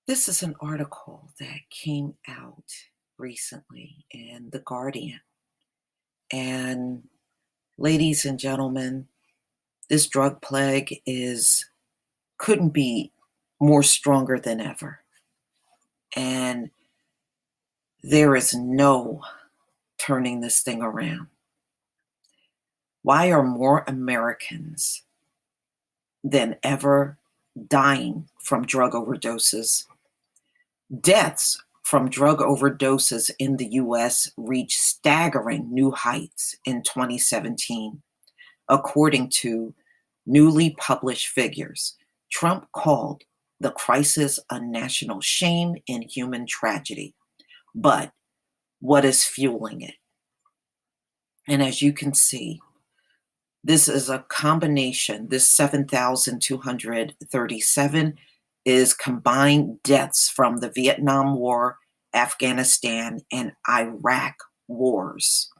This is an article that came out recently in The Guardian. And ladies and gentlemen, this drug plague is couldn't be more stronger than ever. And there is no turning this thing around. Why are more Americans than ever dying from drug overdoses? Deaths from drug overdoses in the US reached staggering new heights in 2017, according to newly published figures. Trump called the crisis a national shame and human tragedy. But what is fueling it? And as you can see, this is a combination. This 7,237 is combined deaths from the Vietnam War, Afghanistan, and Iraq wars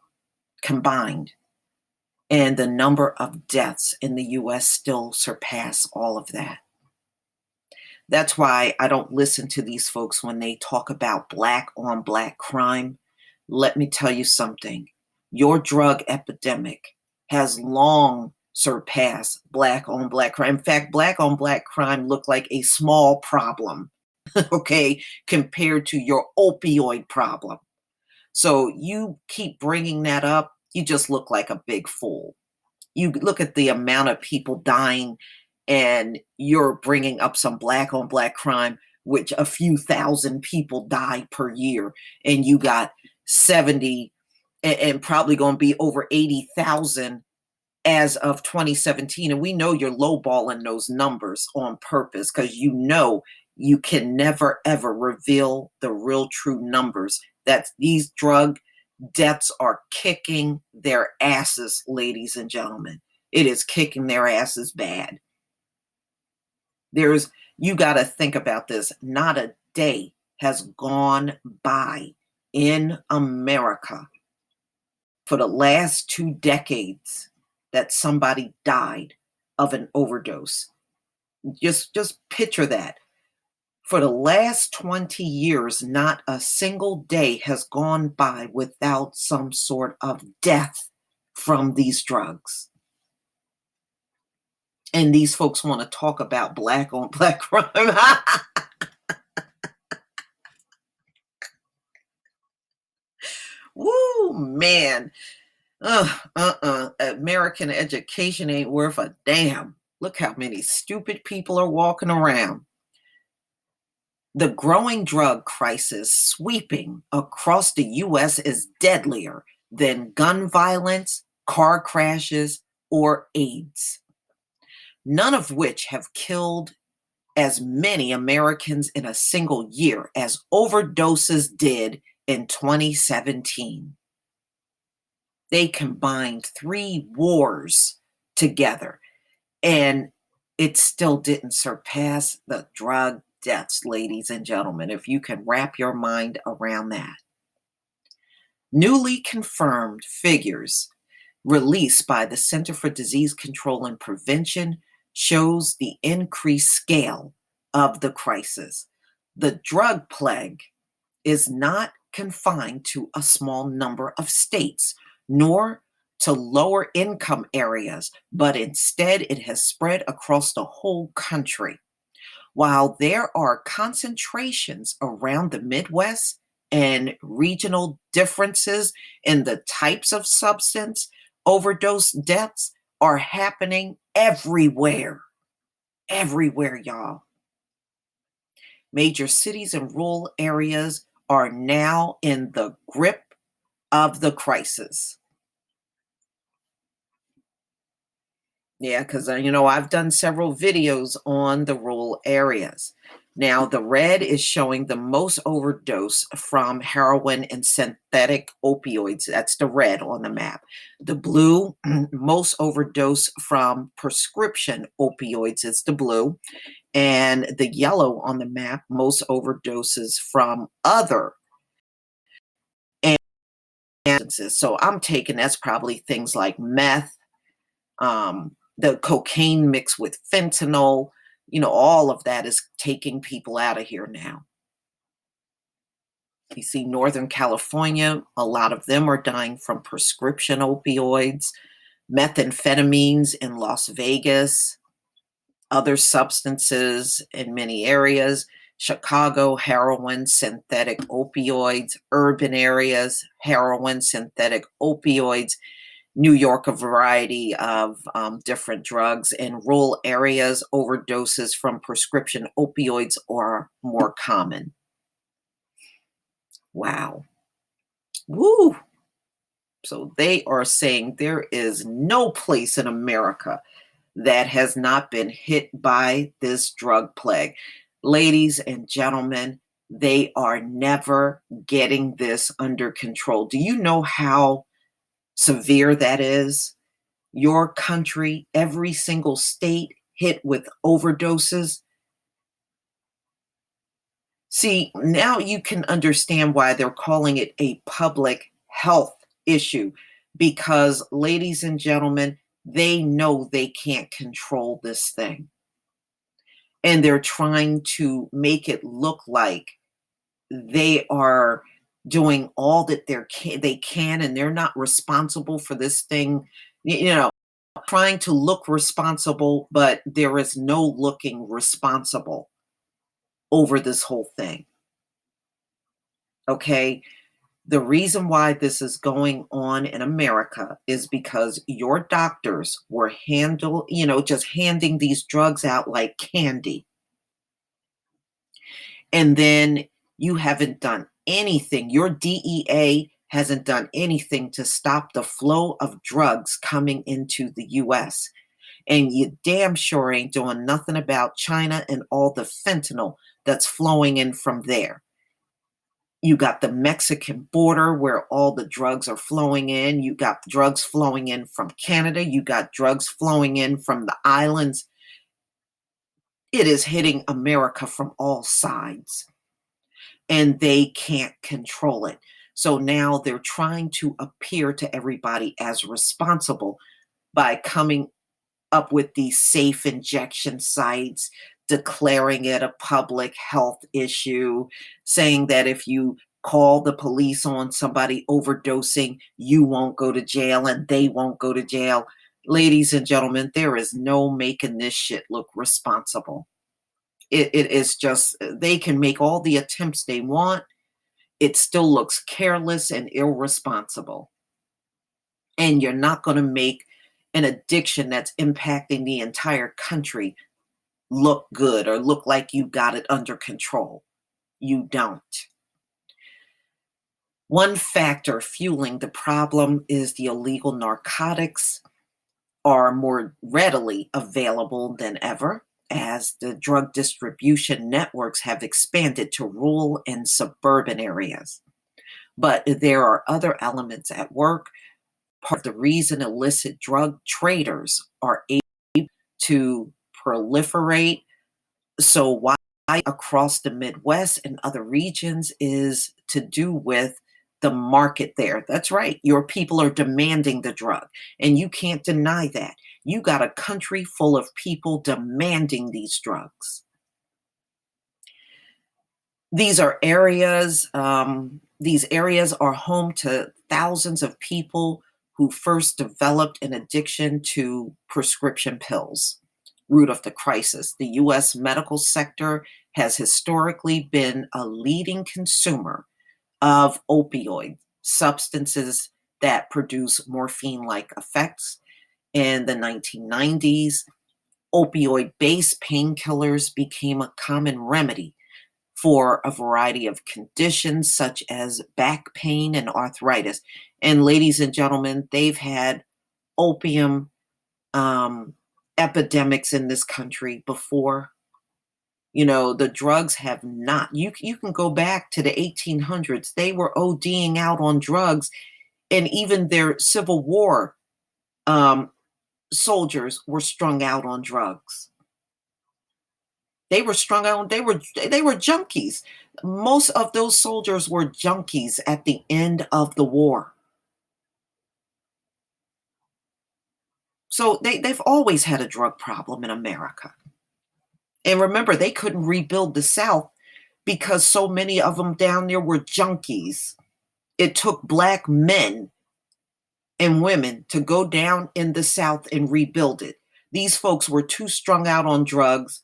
combined. And the number of deaths in the US still surpass all of that. That's why I don't listen to these folks when they talk about black on black crime. Let me tell you something. Your drug epidemic has long surpassed black on black crime. In fact, black on black crime looked like a small problem, okay, compared to your opioid problem. So you keep bringing that up, you just look like a big fool. You look at the amount of people dying and you're bringing up some black on black crime, which a few thousand people die per year, and you got 70 and probably going to be over 80,000 as of 2017. And we know you're lowballing those numbers on purpose because you know you can never, ever reveal the real true numbers. That these drug deaths are kicking their asses, ladies and gentlemen. It is kicking their asses bad. You got to think about this. Not a day has gone by in America for the last 2 decades that somebody died of an overdose. Just picture that. For the last 20 years, not a single day has gone by without some sort of death from these drugs. And these folks want to talk about black on black crime. Woo, man. American education ain't worth a damn. Look how many stupid people are walking around. The growing drug crisis sweeping across the US is deadlier than gun violence, car crashes, or AIDS, none of which have killed as many Americans in a single year as overdoses did in 2017. They combined 3 wars together, and it still didn't surpass the drug deaths, ladies and gentlemen, if you can wrap your mind around that. Newly confirmed figures released by the Center for Disease Control and Prevention shows the increased scale of the crisis. The drug plague is not confined to a small number of states, nor to lower income areas, but instead it has spread across the whole country. While there are concentrations around the Midwest and regional differences in the types of substance, overdose deaths are happening everywhere. Everywhere, y'all. Major cities and rural areas are now in the grip of the crisis. Yeah, because, I've done several videos on the rural areas. Now, the red is showing the most overdose from heroin and synthetic opioids. That's the red on the map. The blue, most overdose from prescription opioids. It's the blue. And the yellow on the map, most overdoses from other substances. So I'm taking that's probably things like meth, the cocaine mixed with fentanyl, All of that is taking people out of here now. You see, Northern California, a lot of them are dying from prescription opioids, methamphetamines in Las Vegas, other substances in many areas. Chicago, heroin, synthetic opioids, urban areas, heroin, synthetic opioids. New York, a variety of different drugs. In rural areas, overdoses from prescription opioids are more common. Wow. Woo. So they are saying there is no place in America that has not been hit by this drug plague. Ladies and gentlemen, they are never getting this under control. Do you know how severe that is? Your country, every single state hit with overdoses. See, now you can understand why they're calling it a public health issue because, ladies and gentlemen, they know they can't control this thing. And they're trying to make it look like they are doing all that they can and they're not responsible for this thing, you know, trying to look responsible, but there is no looking responsible over this whole thing. Okay? The reason why this is going on in America is because your doctors were just handing these drugs out like candy. And then you haven't done anything. Your DEA hasn't done anything to stop the flow of drugs coming into the US. And you damn sure ain't doing nothing about China and all the fentanyl that's flowing in from there. You got the Mexican border where all the drugs are flowing in. You got drugs flowing in from Canada. You got drugs flowing in from the islands. It is hitting America from all sides, and they can't control it. So now they're trying to appear to everybody as responsible by coming up with these safe injection sites, declaring it a public health issue, saying that if you call the police on somebody overdosing, you won't go to jail and they won't go to jail. Ladies and gentlemen, there is no making this shit look responsible. It is just, they can make all the attempts they want. It still looks careless and irresponsible. And you're not going to make an addiction that's impacting the entire country look good or look like you got it under control. You don't. One factor fueling the problem is the illegal narcotics are more readily available than ever as the drug distribution networks have expanded to rural and suburban areas. But there are other elements at work. Part of the reason illicit drug traders are able to proliferate so wide across the Midwest and other regions is to do with the market there. That's right. Your people are demanding the drug, and you can't deny that. You got a country full of people demanding these drugs. These areas are home to thousands of people who first developed an addiction to prescription pills. Root of the crisis. The US medical sector has historically been a leading consumer of opioid substances that produce morphine like effects. In the 1990s, opioid based painkillers became a common remedy for a variety of conditions such as back pain and arthritis. And ladies and gentlemen, they've had opium epidemics in this country before. The drugs have not. You can go back to the 1800s. They were ODing out on drugs, and even their Civil War um, soldiers were strung out on drugs. They were strung out. They were junkies. Most of those soldiers were junkies at the end of the war. So they've always had a drug problem in America. And remember, they couldn't rebuild the South because so many of them down there were junkies. It took black men and women to go down in the South and rebuild it. These folks were too strung out on drugs,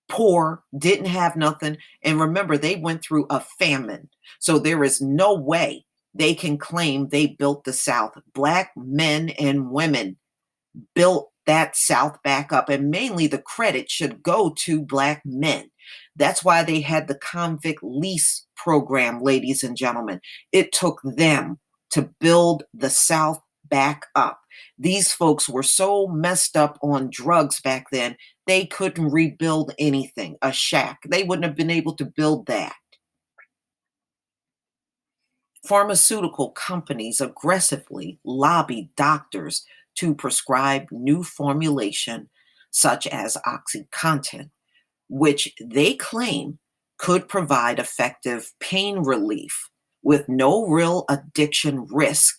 poor, didn't have nothing. And remember, they went through a famine. So there is no way they can claim they built the South. Black men and women built that South back up. And mainly the credit should go to black men. That's why they had the convict lease program, ladies and gentlemen. It took them to build the South back up. These folks were so messed up on drugs back then, they couldn't rebuild anything, a shack. They wouldn't have been able to build that. Pharmaceutical companies aggressively lobbied doctors to prescribe new formulation such as OxyContin, which they claim could provide effective pain relief with no real addiction risk,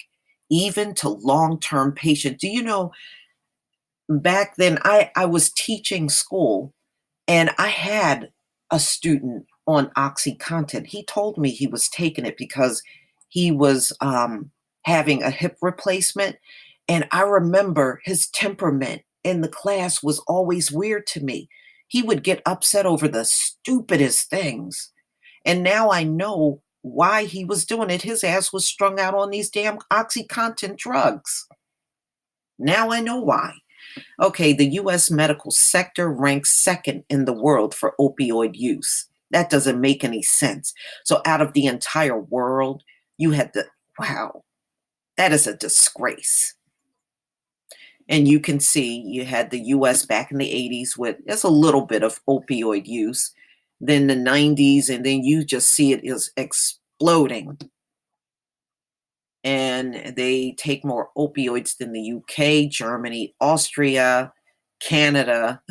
even to long-term patients. Do you know, back then I was teaching school and I had a student on OxyContin. He told me he was taking it because he was having a hip replacement. And I remember his temperament in the class was always weird to me. He would get upset over the stupidest things. And now I know why he was doing it. His ass was strung out on these damn OxyContin drugs. Now I know why. Okay, the US medical sector ranks second in the world for opioid use. That doesn't make any sense. So, out of the entire world, you had wow, that is a disgrace. And you can see you had the US back in the 80s with there's a little bit of opioid use, then the 90s, and then you just see it is exploding. And they take more opioids than the UK, Germany, Austria, Canada,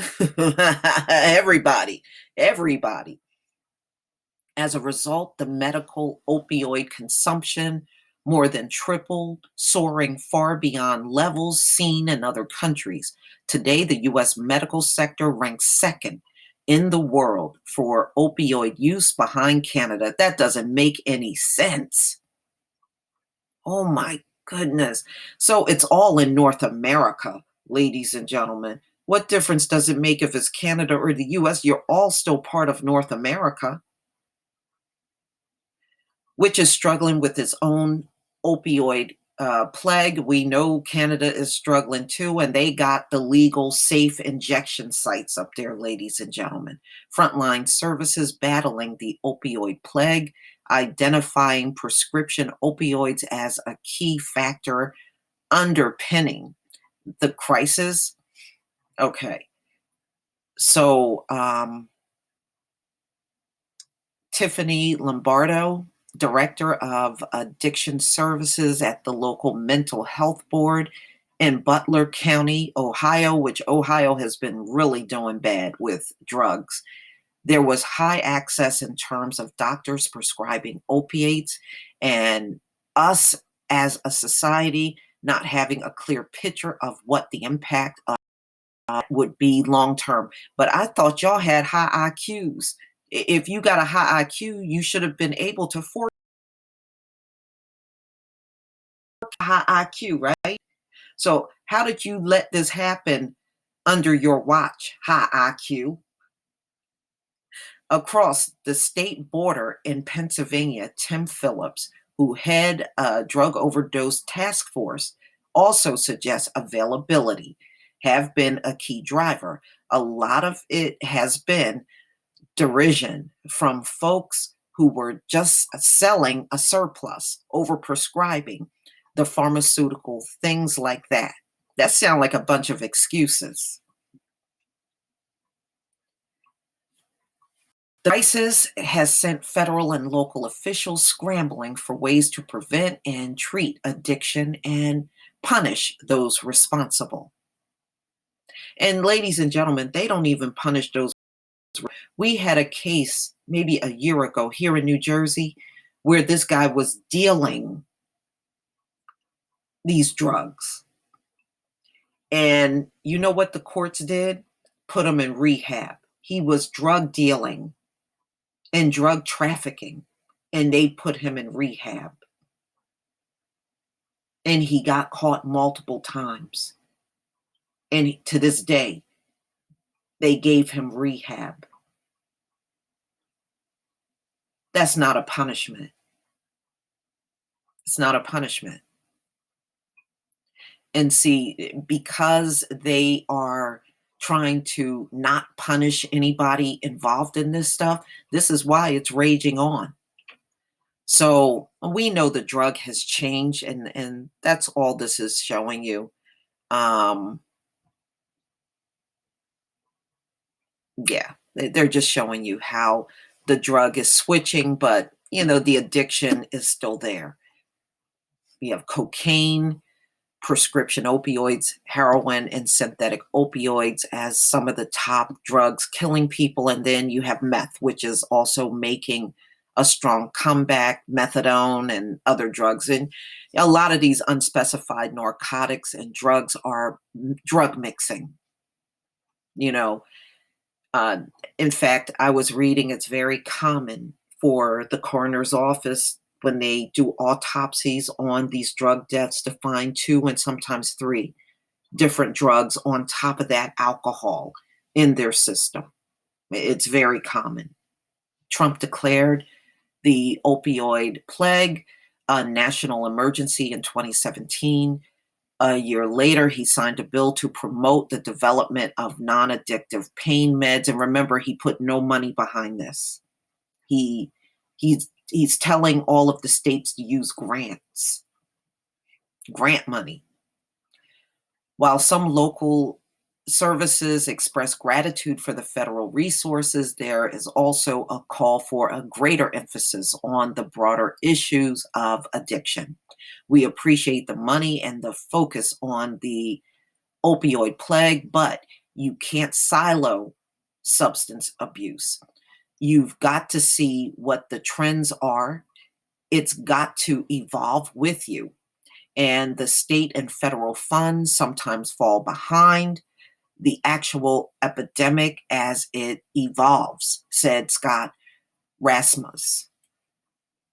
everybody. As a result, the medical opioid consumption more than tripled, soaring far beyond levels seen in other countries. Today, the US medical sector ranks second in the world for opioid use behind Canada. That doesn't make any sense. Oh my goodness. So it's all in North America, ladies and gentlemen. What difference does it make if it's Canada or the US? You're all still part of North America, which is struggling with its own opioid plague. We know Canada is struggling too, and they got the legal, safe injection sites up there, ladies and gentlemen. Frontline services battling the opioid plague, identifying prescription opioids as a key factor underpinning the crisis. Okay, so Tiffany Lombardo, Director of Addiction Services at the local mental health board in Butler County, Ohio, which Ohio has been really doing bad with drugs. There was high access in terms of doctors prescribing opiates, and us as a society not having a clear picture of what the impact of would be long term. But I thought y'all had high IQs. If you got a high IQ, you should have been able to afford a high IQ, right? So how did you let this happen under your watch, high IQ? Across the state border in Pennsylvania, Tim Phillips, who head a drug overdose task force, also suggests availability have been a key driver. A lot of it has been derision from folks who were just selling a surplus, overprescribing the pharmaceutical, things like that. That sound like a bunch of excuses. The crisis has sent federal and local officials scrambling for ways to prevent and treat addiction and punish those responsible. And ladies and gentlemen, they don't even punish those. We had a case maybe a year ago here in New Jersey where this guy was dealing these drugs. And you know what the courts did? Put him in rehab. He was drug dealing and drug trafficking, and they put him in rehab. And he got caught multiple times. And to this day, they gave him rehab. That's not a punishment. It's not a punishment. And see, because they are trying to not punish anybody involved in this stuff, this is why it's raging on. So we know the drug has changed, and that's all this is showing you. Um, yeah, they're just showing you how the drug is switching, but the addiction is still there. We have cocaine, prescription opioids, heroin, and synthetic opioids as some of the top drugs killing people. And then you have meth, which is also making a strong comeback, methadone and other drugs. And a lot of these unspecified narcotics and drugs are drug mixing. You know, uh, in fact, I was reading it's very common for the coroner's office when they do autopsies on these drug deaths to find 2 and sometimes 3 different drugs on top of that alcohol in their system. It's very common. Trump declared the opioid plague a national emergency in 2017. A year later, he signed a bill to promote the development of non-addictive pain meds. And remember, he put no money behind this. He's telling all of the states to use grant money. While some local services express gratitude for the federal resources, there is also a call for a greater emphasis on the broader issues of addiction. We appreciate the money and the focus on the opioid plague, but you can't silo substance abuse. You've got to see what the trends are. It's got to evolve with you. And the state and federal funds sometimes fall behind the actual epidemic as it evolves, said Scott Rasmus,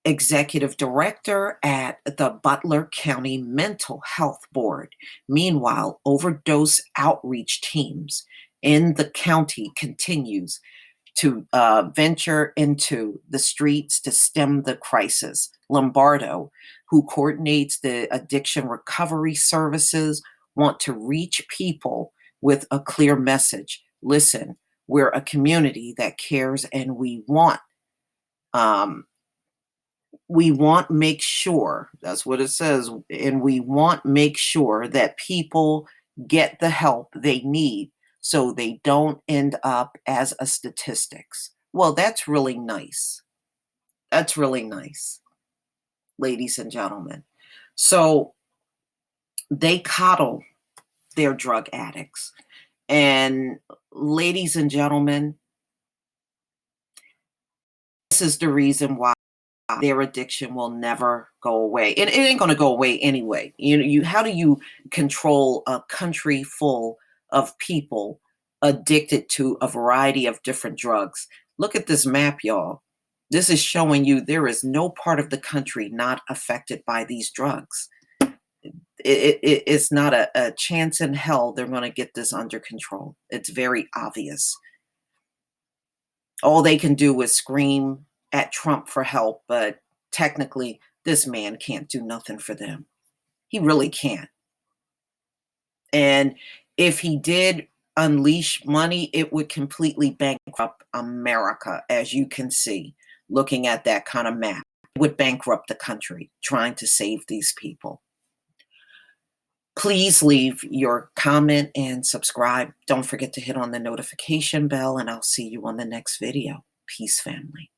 executive director at the Butler County Mental Health Board. Meanwhile, overdose outreach teams in the county continues to venture into the streets to stem the crisis. Lombardo, who coordinates the addiction recovery services, want to reach people with a clear message. Listen, we're a community that cares, and we want make sure, that's what it says, and we want make sure that people get the help they need so they don't end up as a statistics. Well, that's really nice. That's really nice, ladies and gentlemen. So they coddle their drug addicts. And ladies and gentlemen, this is the reason why their addiction will never go away. And it ain't going to go away anyway. How do you control a country full of people addicted to a variety of different drugs? Look at this map, y'all. This is showing you there is no part of the country not affected by these drugs. It's not a chance in hell they're going to get this under control. It's very obvious. All they can do is scream at Trump for help, but technically, this man can't do nothing for them. He really can't. And if he did unleash money, it would completely bankrupt America, as you can see, looking at that kind of map. It would bankrupt the country trying to save these people. Please leave your comment and subscribe. Don't forget to hit on the notification bell, and I'll see you on the next video. Peace, family.